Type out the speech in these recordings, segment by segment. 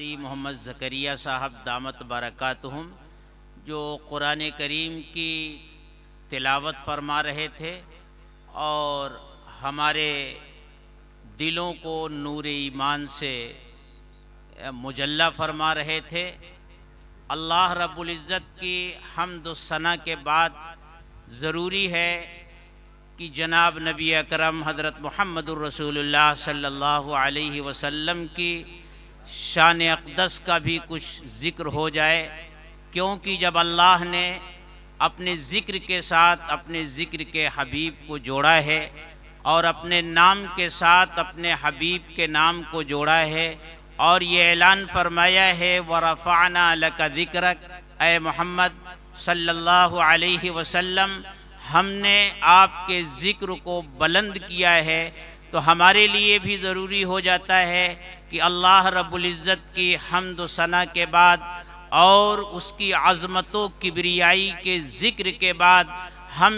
قاری محمد زکریا صاحب دامت برکاتہم جو قرآن کریم کی تلاوت فرما رہے تھے اور ہمارے دلوں کو نور ایمان سے مجلہ فرما رہے تھے۔ اللہ رب العزت کی حمد و ثنا کے بعد ضروری ہے کہ جناب نبی اکرم حضرت محمد الرسول اللہ صلی اللہ علیہ وسلم کی شان اقدس کا بھی کچھ ذکر ہو جائے، کیونکہ جب اللہ نے اپنے ذکر کے ساتھ اپنے ذکر کے حبیب کو جوڑا ہے اور اپنے نام کے ساتھ اپنے حبیب کے نام کو جوڑا ہے اور یہ اعلان فرمایا ہے وَرَفَعْنَا لَكَ ذِكْرَكَ، اے محمد صلی اللہ علیہ وسلم ہم نے آپ کے ذکر کو بلند کیا ہے، تو ہمارے لیے بھی ضروری ہو جاتا ہے کہ اللہ رب العزت کی حمد و ثنا کے بعد اور اس کی عظمت و کبریائی کے ذکر کے بعد ہم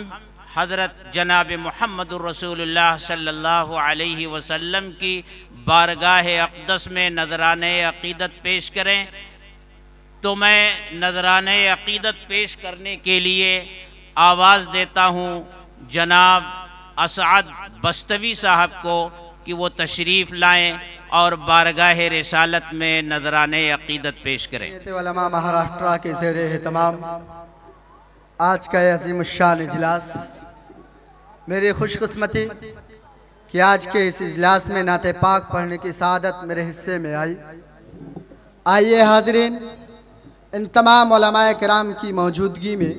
حضرت جناب محمد الرسول اللہ صلی اللہ علیہ وسلم کی بارگاہ اقدس میں نذرانہ عقیدت پیش کریں۔ تو میں نذرانہ عقیدت پیش کرنے کے لیے آواز دیتا ہوں جناب اسعد بستوی صاحب کو کہ وہ تشریف لائیں اور بارگاہ رسالت میں نذرانہ عقیدت پیش کریں۔ علماء مہاراشٹرا کے زیر اہتمام آج کا یہ عظیم الشان اجلاس، میری خوش قسمتی کہ آج کے اس اجلاس میں نعت پاک پڑھنے کی سعادت میرے حصے میں آئی۔ آئیے حاضرین، ان تمام علماء کرام کی موجودگی میں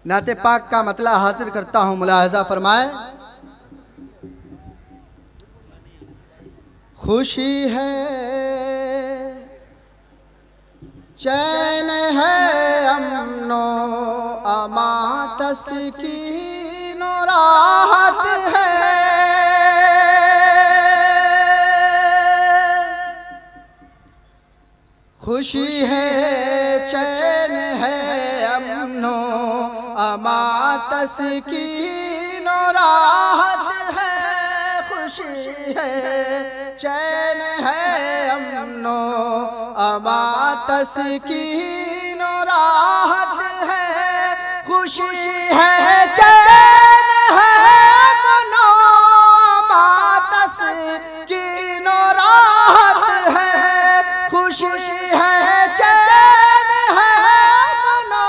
نعت پاک کا مطلع حاصل کرتا ہوں، ملاحظہ فرمائیں۔ خوشی ہے، چین ہے، امن و امان، تسکین و راحت ہے، خوشی ہے، چین ہے، امن و امان، تسکین و راحت ہے، خوشی ہے، چین ہے، امن و امان، تسکین و راحت ہے، خوشی ہے، چین ہے، امن و امان، تسکین و راحت ہے، خوشی ہے، چین ہے، امن و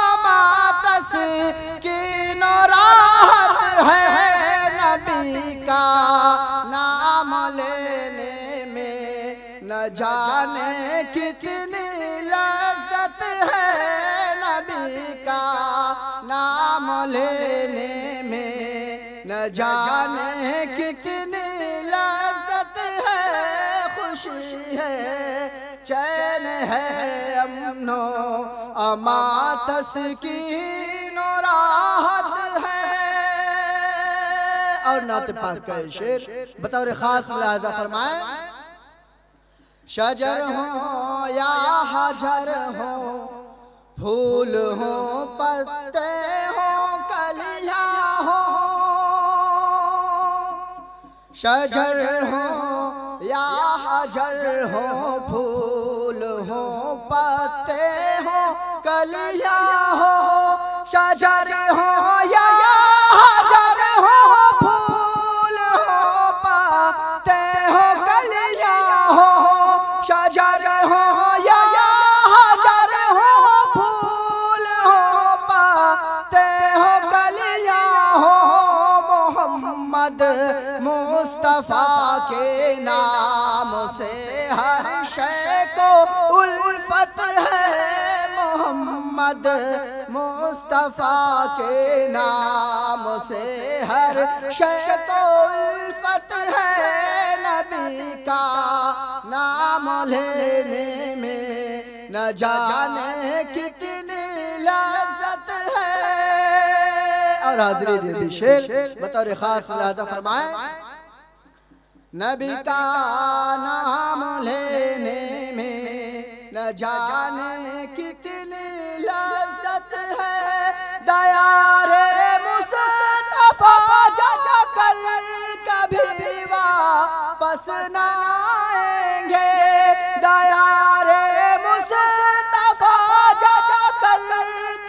امان، تسکین و راحت ہے، نبی کا نام لینے میں نہ جانے کتنی لذت ہے، نبی کا نام لینے میں نہ جانے کتنی لذت ہے، خوشی ہے، چین ہے، امن و امان، تسکین و راحت ہے۔ اور نعت پاک کا شعر بطور خاص ملاحظہ فرمائیں۔ شجر ہوں یا حجر ہوں، پھول ہوں، پتے ہوں، کلیاں ہوں، شجر ہوں یا حجر ہوں، پھول ہوں، پتے ہوں، کلیاں ہوں، شجر ہوں یا حجر ہوں، پھول ہوں، پتے ہوں، کلیاں ہوں، شجر ہوں یا حجر ہوں، پھول ہوں، پتے ہوں، کلیاں ہوں، محمد مصطفیٰ کے نام سے ہر شے کو الفت ہے، محمد مصطفیٰ کے نام سے ہر شے کو الفت ہے، نبی کا نام لینے میں نہ جانے کتنی لذت ہے۔ اور حاضرین یہ بھی شعر بطور خاص ملاحظہ فرمائیں۔ نبی کا نام لینے میں نہ جانے کتنی لذت ہے، دیار مصطفیٰ جا کر کبھی واپس نہ آئیں گے، گیا رے مصطفیٰ جا کر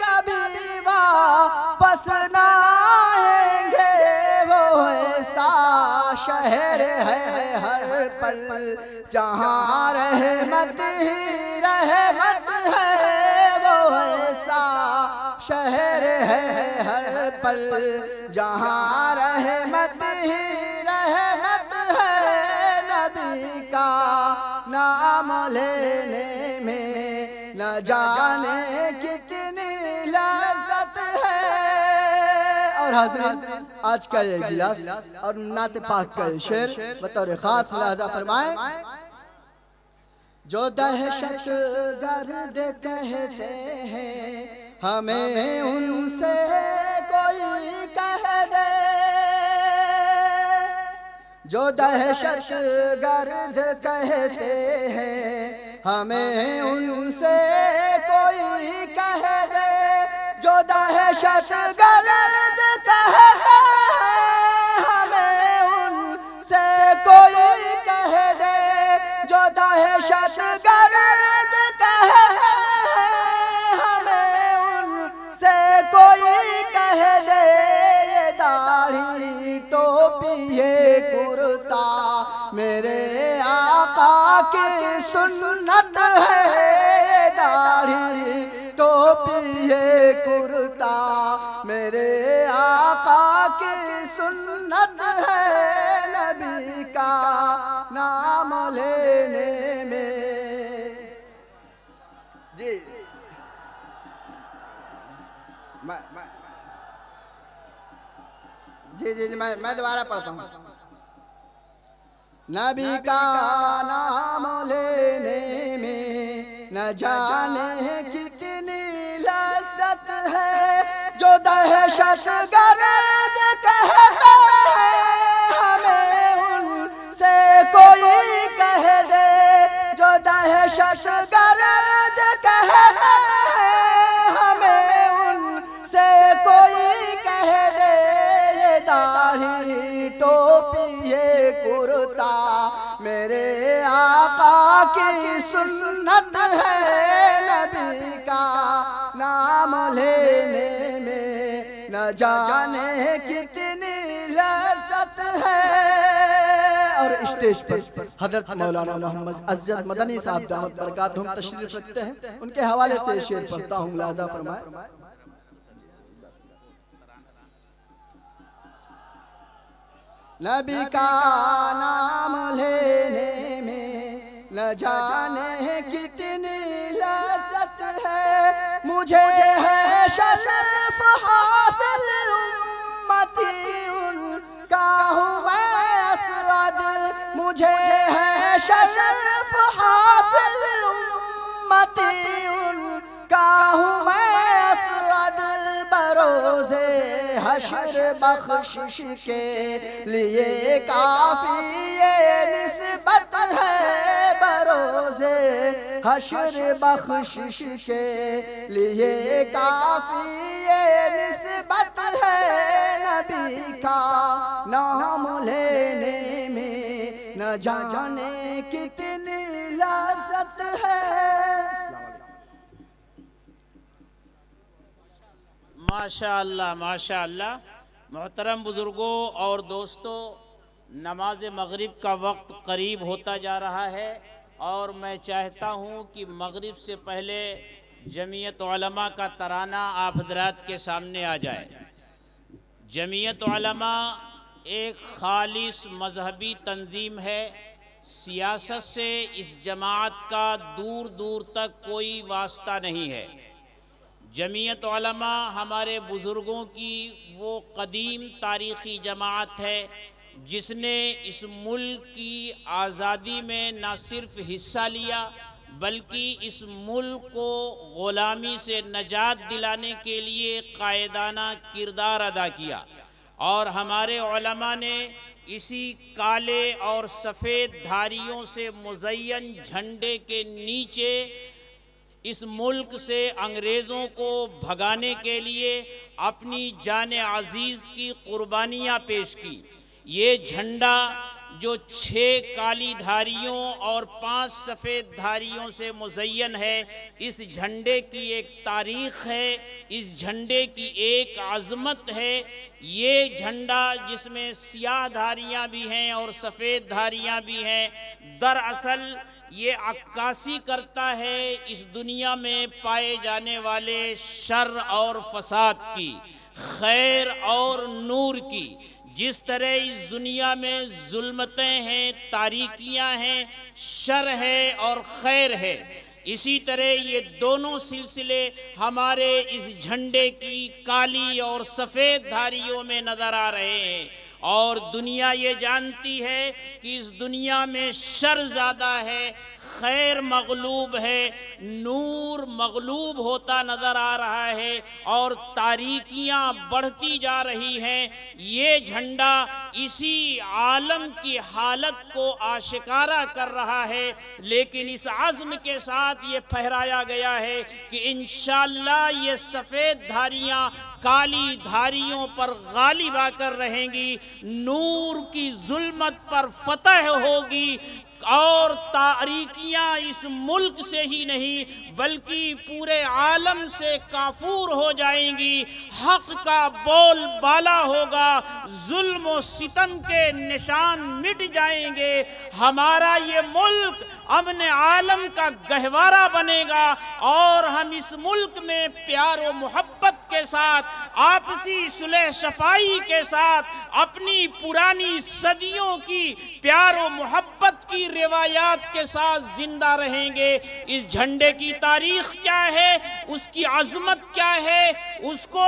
کبھی واپس نہ آئیں گے، وہ ایسا شہر ہے ہر پل جہاں رحمت ہی رحمت ہے، وہ ایسا شہر ہے ہر پل جہاں رحمت ہی رحمت ہے، نبی کا نام لینے میں نہ جانے کتنی لذت ہے۔ اور حاضرین، آج کا یہ اجلاس اور نعت پاک کا یہ شعر بطور خاص ملاحظہ فرمائیں۔ جو دہشت گرد کہتے ہیں ہمیں ان سے کوئی کہہ دے، جو دہشت گرد کہتے ہیں ہمیں ان سے کوئی کہہ دے، جو دہشت گرد کہتے ہیں ہمیں ان سے کوئی کہہ دے، جو دہشت گرد کہتے ہیں ہمیں ان سے کوئی کہہ دے، یہ داڑھی ٹوپی یہ کرتا میرے آقا کی سنت ہے، یہ داڑھی ٹوپی یہ کرتا میرے آقا کی سنت ہے، نبی کا نام لینے میں۔ جی جی میں دوبارہ پڑھتا ہوں۔ نبی کا نام لینے میں نہ جانے کتنی لذت ہے، جو دہشت گرد کہتے ہیں ہمیں ان سے کوئی کہہ دے، جو دہشت گرد کہتے ہیں ہمیں ان سے کوئی کہہ دے، یہ داڑھی ٹوپی یہ کرتا میرے آقا کی سنت ہے، نبی کا نام لینے میں نہ جانے کتنی لذت ہے۔ اور اسٹیج پر حضرت مولانا محمد عزت مدنی صاحب دامت برکاتہم تشریف رکھتے ہیں، ان کے حوالے سے شعر پڑھتا ہوں، ملاحظہ فرمائیں۔ نبی کا نام لینے میں نہ جانے کتنی لذت ہے، مجھے ہے شرف حاصل امتی ان کا ہوں میں اسود، مجھے ہے شرف حاصل امتی ان کا ہوں میں اسود، بروز حشر بخشش کے لیے کافی یہ نسبت ہے، بروز حشر بخشش کے لیے کافی یہ نسبت ہے، نبی کا نام لینے میں نہ جانے کتنی لذت ہے۔ ماشاءاللہ ماشاءاللہ۔ محترم بزرگوں اور دوستوں، نماز مغرب کا وقت قریب ہوتا جا رہا ہے، اور میں چاہتا ہوں کہ مغرب سے پہلے جمعیت علماء کا ترانہ آپ حضرات کے سامنے آ جائے۔ جمعیت علماء ایک خالص مذہبی تنظیم ہے، سیاست سے اس جماعت کا دور دور تک کوئی واسطہ نہیں ہے۔ جمعیت علماء ہمارے بزرگوں کی وہ قدیم تاریخی جماعت ہے جس نے اس ملک کی آزادی میں نہ صرف حصہ لیا بلکہ اس ملک کو غلامی سے نجات دلانے کے لیے قائدانہ کردار ادا کیا، اور ہمارے علماء نے اسی کالے اور سفید دھاریوں سے مزین جھنڈے کے نیچے اس ملک سے انگریزوں کو بھگانے کے لیے اپنی جان عزیز کی قربانیاں پیش کی۔ یہ جھنڈا جو 6 کالی دھاریوں اور 5 سفید دھاریوں سے مزین ہے۔ اس جھنڈے کی ایک تاریخ ہے، اس جھنڈے کی ایک عظمت ہے۔ یہ جھنڈا جس میں سیاہ دھاریاں بھی ہیں اور سفید دھاریاں بھی ہیں، دراصل یہ عکاسی کرتا ہے اس دنیا میں پائے جانے والے شر اور فساد کی، خیر اور نور کی۔ جس طرح اس دنیا میں ظلمتیں ہیں، تاریکیاں ہیں، شر ہے اور خیر ہے، اسی طرح یہ دونوں سلسلے ہمارے اس جھنڈے کی کالی اور سفید دھاریوں میں نظر آ رہے ہیں۔ اور دنیا یہ جانتی ہے کہ اس دنیا میں شر زیادہ ہے، خیر مغلوب ہے، نور مغلوب ہوتا نظر آ رہا ہے اور تاریکیاں بڑھتی جا رہی ہیں۔ یہ جھنڈا اسی عالم کی حالت کو آشکارا کر رہا ہے، لیکن اس عزم کے ساتھ یہ پھہرایا گیا ہے کہ انشاءاللہ یہ سفید دھاریاں کالی دھاریوں پر غالب آ کر رہیں گی، نور کی ظلمت پر فتح ہوگی، اور تاریکیاں اس ملک سے ہی نہیں بلکہ پورے عالم سے کافور ہو جائیں گی، حق کا بول بالا ہوگا، ظلم و ستم کے نشان مٹ جائیں گے، ہمارا یہ ملک امن عالم کا گہوارہ بنے گا، اور ہم اس ملک میں پیار و محبت کے ساتھ، آپسی صلح صفائی کے ساتھ، اپنی پرانی صدیوں کی پیار و محبت کی روایات کے ساتھ زندہ رہیں گے۔ اس جھنڈے کی تاریخ کیا ہے، اس کی عظمت کیا ہے، اس کو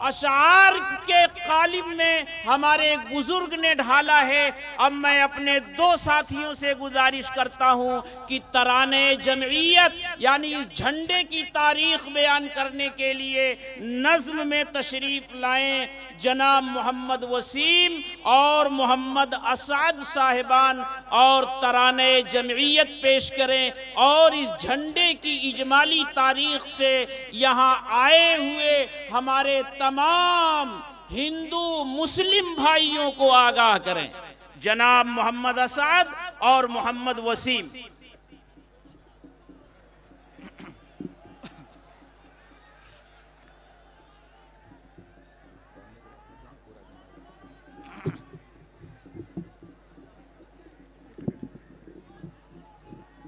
اشعار کے قالب میں ہمارے بزرگ نے ڈھالا ہے۔ اب میں اپنے 2 ساتھیوں سے گزارش کرتا ہوں کہ ترانے جمعیت یعنی اس جھنڈے کی تاریخ بیان کرنے کے لیے نظم میں تشریف لائیں۔ جناب محمد وسیم اور محمد اسعد صاحبان اور ترانے جمعیت پیش کریں، اور اس جھنڈے کی اجمالی تاریخ سے یہاں آئے ہوئے ہمارے تمام ہندو مسلم بھائیوں کو آگاہ کریں۔ جناب محمد اسعد اور محمد وسیم۔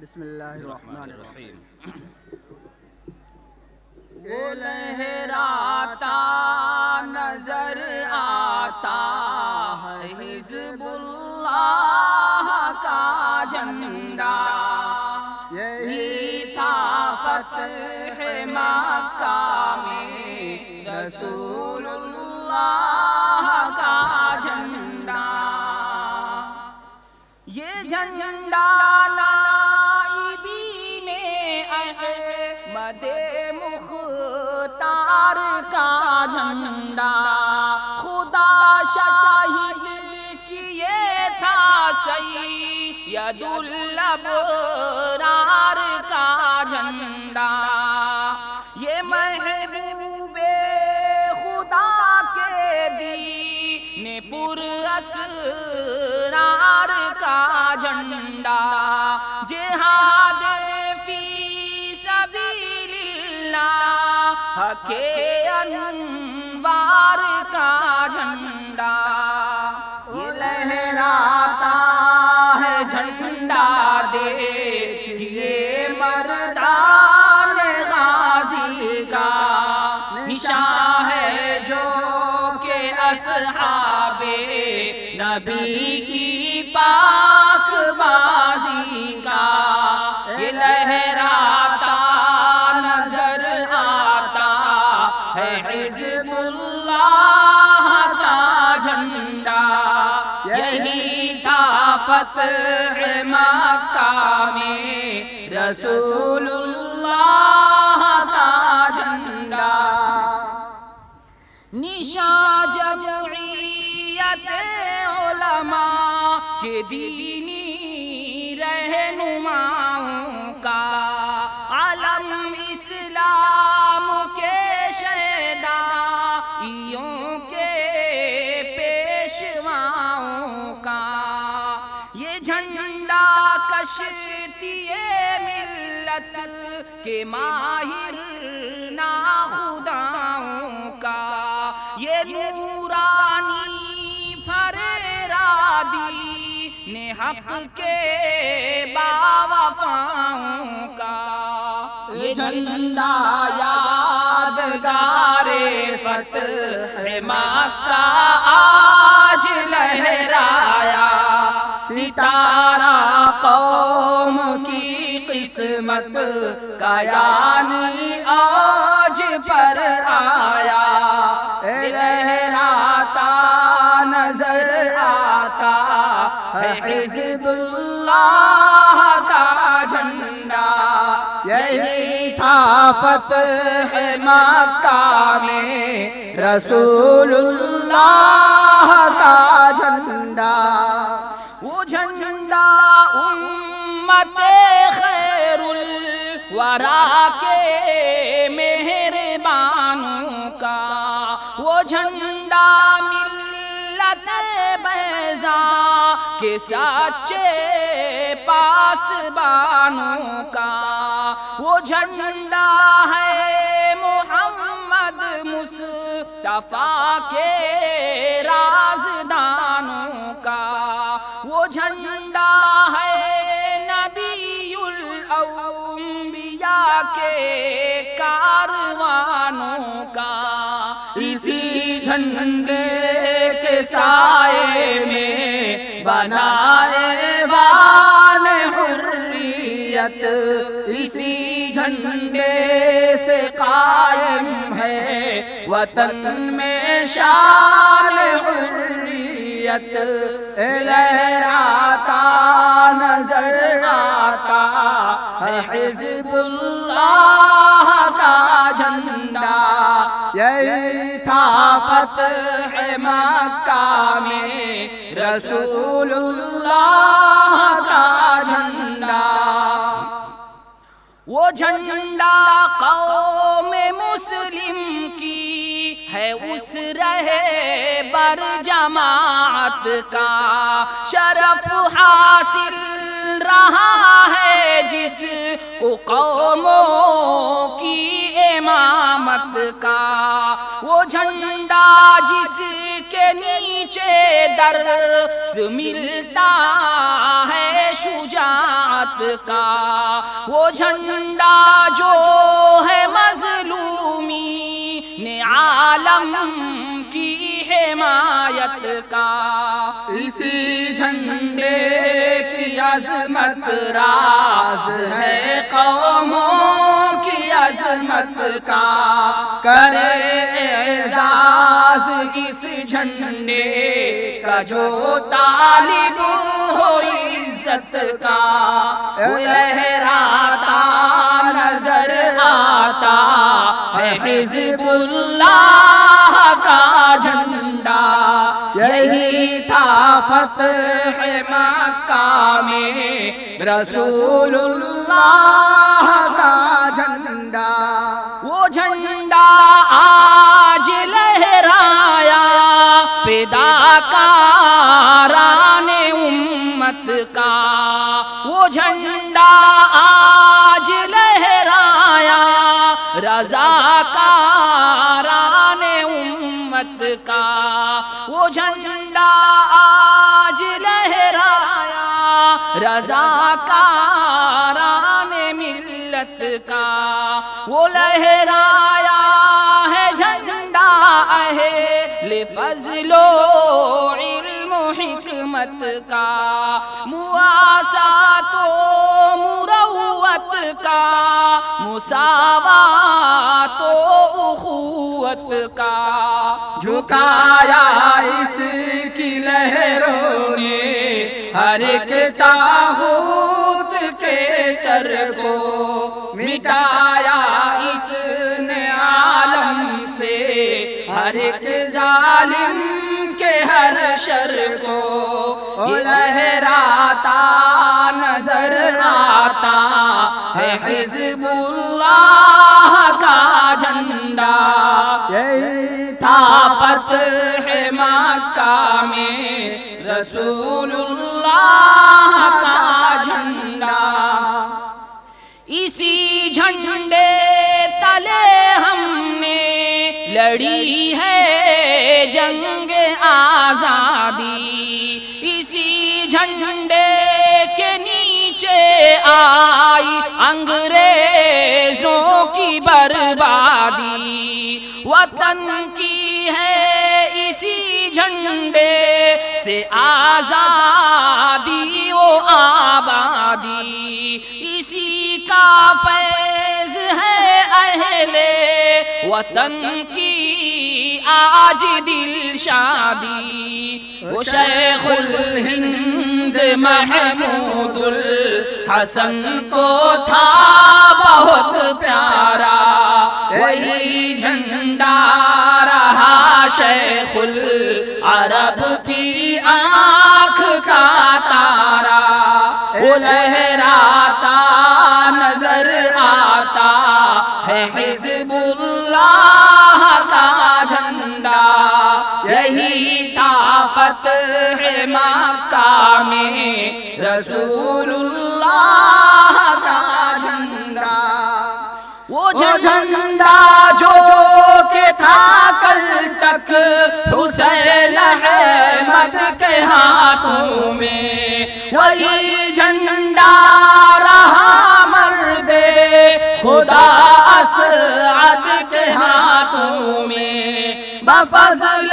بسم اللہ الرحمن الرحیم۔ وہ لہراتا نظر آتا ہے حزب اللہ کا جھنڈا، یہی تھا فتح مکہ میں رسول اللہ کا جھنڈا۔ یہ جھنڈا نائبین احمد مختار کا جھنڈا، خدا شاہد کیے تھا سید الابرار کا جھنڈا۔ یہ محبوب خدا کے دین پر اسرار کا جھنڈا، جہاد فی سبیل اللہ کے انوار کا جھنڈا۔ یہ لہراتا ہے جھنڈا دیکھیے مردان غازی کا، نشان ہے جو کہ اصحاب نبی کی پاک بازی کا۔ یہ لہراتا نظر آتا ہے حزب اللہ کا جھنڈا، یہی تھا فتح مکہ میں رسول اللہ کا جھنڈا۔ نشان جمعیت علماء کے دینی رہنماؤں کا، علم اسلام کے شہدائیوں کے پیشواؤں کا، جھنڈا کشتی ملت کے ماہر ناخداؤں کا، یہ نورانی فرادی نے حق کے باوفاؤں کا، یہ جھنڈا یادگار فتح مکہ آج لہرایا، ستارہ قوم کی قسمت کا یعنی آج پر آیا، لہراتا نظر آتا ہے حزب اللہ کا جھنڈا، یہی تھا فتح مکہ میں رسول اللہ کا جھنڈا، وہ جھنڈا امت خیر الورا کے مہربانوں کا، وہ جھنڈا ملت بیضاء کے سچے پاسبانوں کا، وہ جھنڈا ہے محمد مصطفیٰ کے رازدانوں کا، وہ جھنڈا ہے نبی الانبیاء کے کاروانوں کا، اسی جھنڈے کے سائے میں بنائے ایوان حریت، اسی جھنڈے سے قائم ہے وطن میں شان حریت، لہراتا نظر آتا ہے حزب اللہ کا جھنڈا، یہی تھا فتح مکہ میں رسول اللہ کا جھنڈا، وہ جھنڈا قوم مسلم کی ہے اس رہے بر جماعت کا، شرف حاصل رہا ہے جس کو قوموں کی امامت کا، وہ جھنڈا جس کے نیچے درس ملتا ہے شجاعت کا، وہ جھنڈا جو ہے مظلومین عالم کی حمایت کا، اسی جھنڈے کی عظمت راز ہے قوموں کی عظمت کا، کرے اعزاز اس جھنڈے کا جو طالب ہو عزت کا، لہراتا نظر آتا ہے حزب اللہ کا جھنڈا، یہی تھا فتح مکہ میں رسول اللہ کا جھنڈا، وہ جھنڈا آج لہرایا فداکاران امت کا، وہ جھنڈا آج لہرایا رضاکاران امت کا، وہ جھنڈا آج لہرایا رضاکاران ملت کا، وہ لہرایا ہے جھنڈا اہل فضل و علم و حکمت کا، مواسات و مروت کا، مساوات و اخوت کا، جھکایا اس کی لہروں نے ہر ایک طاغوت کے سر کو، مٹایا اس نے عالم سے ہر ایک ظالم کے ہر شر کو، لہراتا نظر آتا ہے حزب اللہ کا جھنڈا، یہی تھا فتح مکہ میں رسول اللہ نیچے آئی انگریزوں کی بربادی، وطن کی ہے اسی جھنڈے سے آزادی و آبادی، اسی کا فیض ہے اہل وطن کی آج دل شادی۔ وہ شیخ الہند محمود الحسن تو تھا بہت پیارا، وہی جھنڈا رہا شیخ العرب کی آنکھ کا تارا، وہ لہراتا نظر آتا ہے حزب اللہ کا جھنڈا، یہی طاقت ہے مکہ میں رسول اللہ کا جھنڈا۔ وہ جھنڈا جو کہ تھا کل تک حسین احمد کے ہاتھوں میں، وہی جھنڈا رہا مرد خدا اسعد کے ہاتھوں میں، بفضل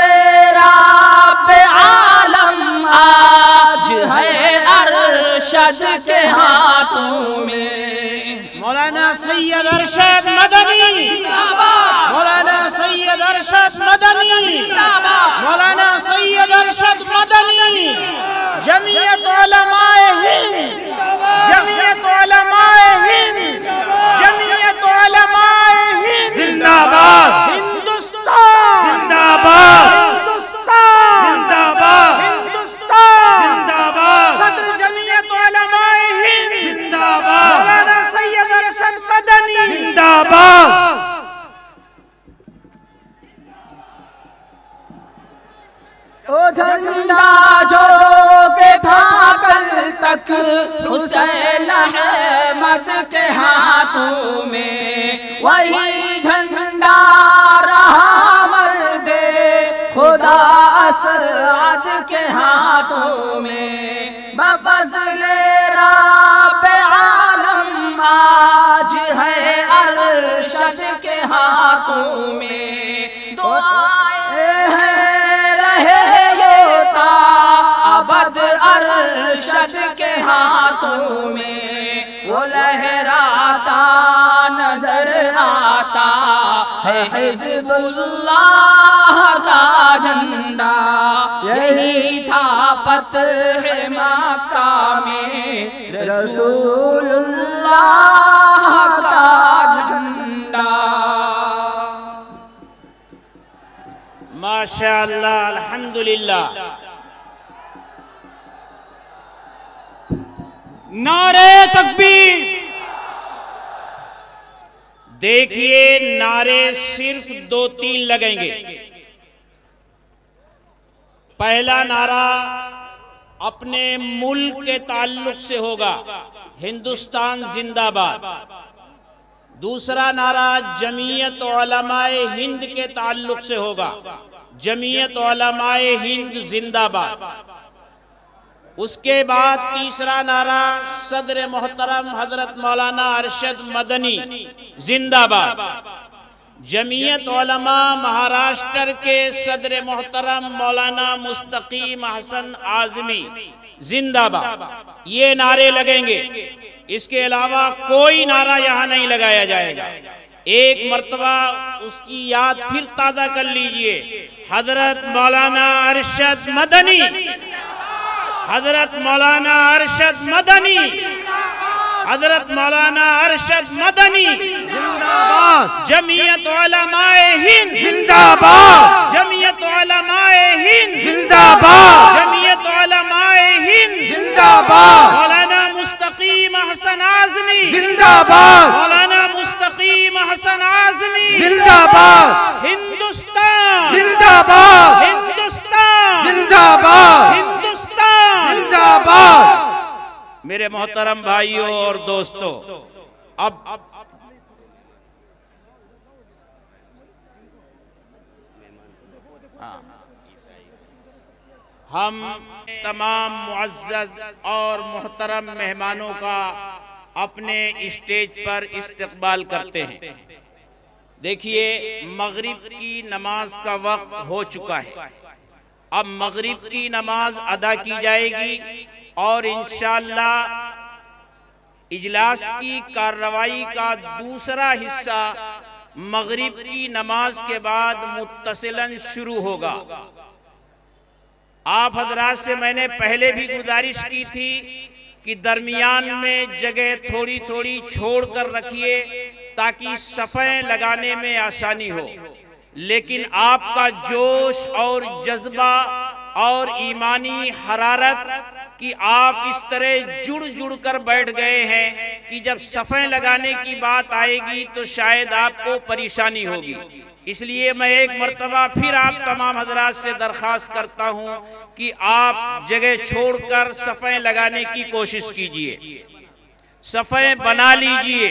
رب عالم آج ہے ارشد کے ہاتھوں میں۔ مولانا سید ارشد مدنی، مولانا سید ارشد مدنی، مولانا سید ارشد مدنی، جمعیت علماء ہند، جمعیت علماء ہند، جمعیت علماء ہند زندہ باد، ہندوستان زندہ باد، ہندوستان زندہ باد، ہندوستان زندہ باد، صدر جمعیت علماء ہند زندہ باد، مولانا سید ارشد مدنی زندہ باد۔ او جھنڈا جو کہ تھا کل تک حسین احمد کے ہاتھوں میں، وہی جھنڈا رہا مرد خدا اسعد کے ہاتھوں میں، بفضل رب عالم آج ہے ارشد کے ہاتھوں میں، دعائیں ابد ارشد کے ہاتھوں میں، وہ لہراتا نظر آتا ہے حزب اللہ کا جھنڈا، یہی تھا فتح مکہ میں رسول اللہ کا جھنڈا۔ ماشاءاللہ، الحمدللہ۔ نعرے تکبیر! دیکھیے نعرے صرف 2-3 لگیں گے۔ پہلا نعرہ اپنے ملک کے تعلق سے ہوگا، ہندوستان زندہ باد۔ دوسرا نعرہ جمعیت علماء ہند کے تعلق سے ہوگا، جمعیت علماء ہند زندہ باد۔ اس کے بعد تیسرا نعرہ صدر محترم حضرت مولانا ارشد مدنی زندہ باد۔ جمعیت علماء مہاراشٹر کے صدر محترم مولانا مستقیم حسن اعظمی زندہ باد۔ یہ نعرے لگیں گے، اس کے علاوہ کوئی نعرہ یہاں نہیں لگایا جائے گا۔ ایک مرتبہ اس کی یاد پھر تازہ کر لیجئے، حضرت مولانا ارشد مدنی، حضرت مولانا ارشد مدنی، حضرت مولانا ارشد مدنی زندہ باد۔ جمعیت علماء ہند زندہ باد، جمعیت علماء ہند زندہ باد، جمعیت علماء ہند زندہ باد۔ مولانا مستقیم حسن اعظمی زندہ باد، مولانا مستقیم حسن اعظمی زندہ باد۔ ہندوستان زندہ باد، ہندوستان زندہ باد، ہندوستان زندہ باد۔ میرے محترم بھائیوں اور دوستوں، اب ہم تمام معزز اور محترم مہمانوں کا اپنے اسٹیج پر استقبال کرتے ہیں۔ دیکھیے مغرب کی نماز کا وقت ہو چکا ہے، اب مغرب کی نماز ادا کی جائے گی اور انشاءاللہ اجلاس کی کارروائی کا دوسرا حصہ مغرب کی نماز کے بعد متصلاً شروع ہوگا۔ آپ حضرات سے میں نے پہلے بھی گزارش کی تھی کہ درمیان میں جگہ تھوڑی تھوڑی چھوڑ کر رکھیے تاکہ صفیں لگانے میں آسانی ہو، لیکن آپ کا جوش اور جذبہ اور ایمانی حرارت کہ آپ اس طرح جڑ کر بیٹھ گئے ہیں کہ جب صفیں لگانے کی بات آئے گی تو شاید آپ کو پریشانی ہوگی۔ اس لیے میں ایک مرتبہ پھر آپ تمام حضرات سے درخواست کرتا ہوں کہ آپ جگہ چھوڑ کر صفیں لگانے کی کوشش کیجئے، صفیں بنا لیجئے،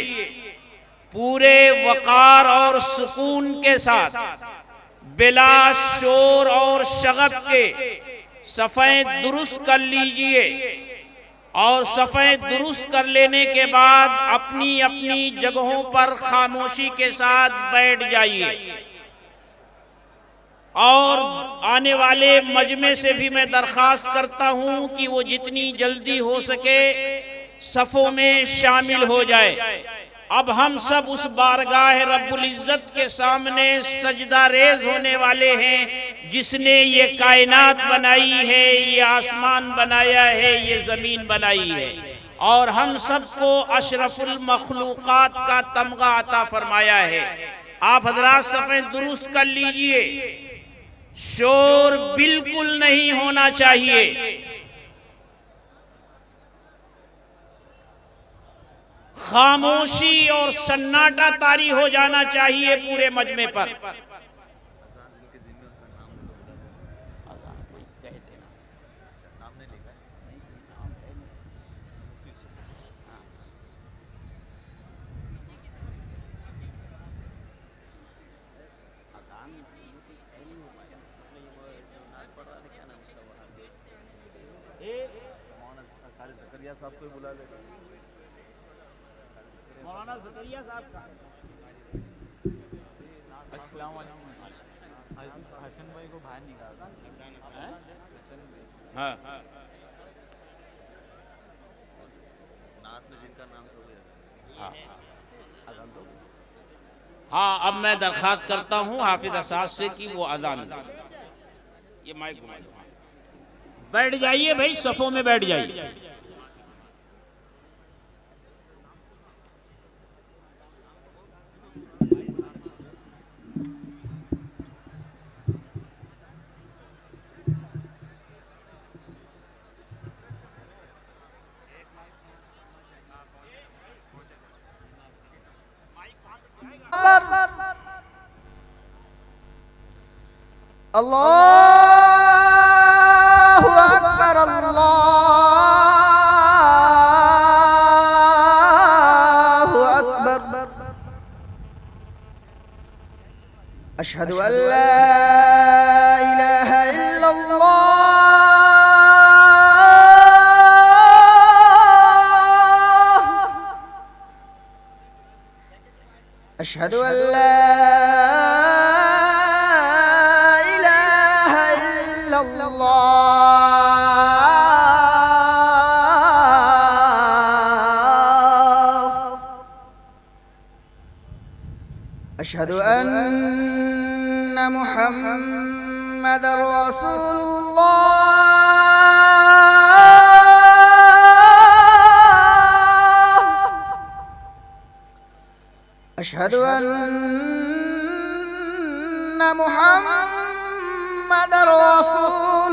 پورے وقار اور سکون کے ساتھ بلا شور اور شغب کے صفیں درست کر لیجئے، اور صفیں درست کر لینے کے بعد اپنی اپنی جگہوں پر خاموشی کے ساتھ بیٹھ جائیے۔ اور آنے والے مجمع سے بھی میں درخواست کرتا ہوں کہ وہ جتنی جلدی ہو سکے صفوں میں شامل ہو جائے۔ اب ہم سب اس بارگاہ رب العزت کے سامنے سجدہ ریز ہونے والے ہیں جس نے یہ کائنات بنائی ہے، یہ آسمان بنایا ہے، یہ زمین بنائی ہے، اور ہم سب کو اشرف المخلوقات کا تمغہ عطا فرمایا ہے۔ آپ حضرات صفیں درست کر لیجئے، شور بالکل نہیں ہونا چاہیے۔ خاموشی اور سناٹا طاری ہو جانا چاہیے پورے مجمع پر۔ مولانا زکریا صاحب کا السلام علیکم، حسن بھائی کو باہر نکالا۔ ہاں ہاں، اب میں درخواست کرتا ہوں حافظ اساس سے کہ وہ اذان دے۔ یہ مائک گھما دو، بیٹھ جائیے بھائی، صفوں میں بیٹھ جائیے۔ اللہ اکبر، اللہ اکبر، اشہد ان لا الہ الا اللہ، اشہد ان لا اشہد ان محمد رسول اللہ، اشہد ان محمد رسول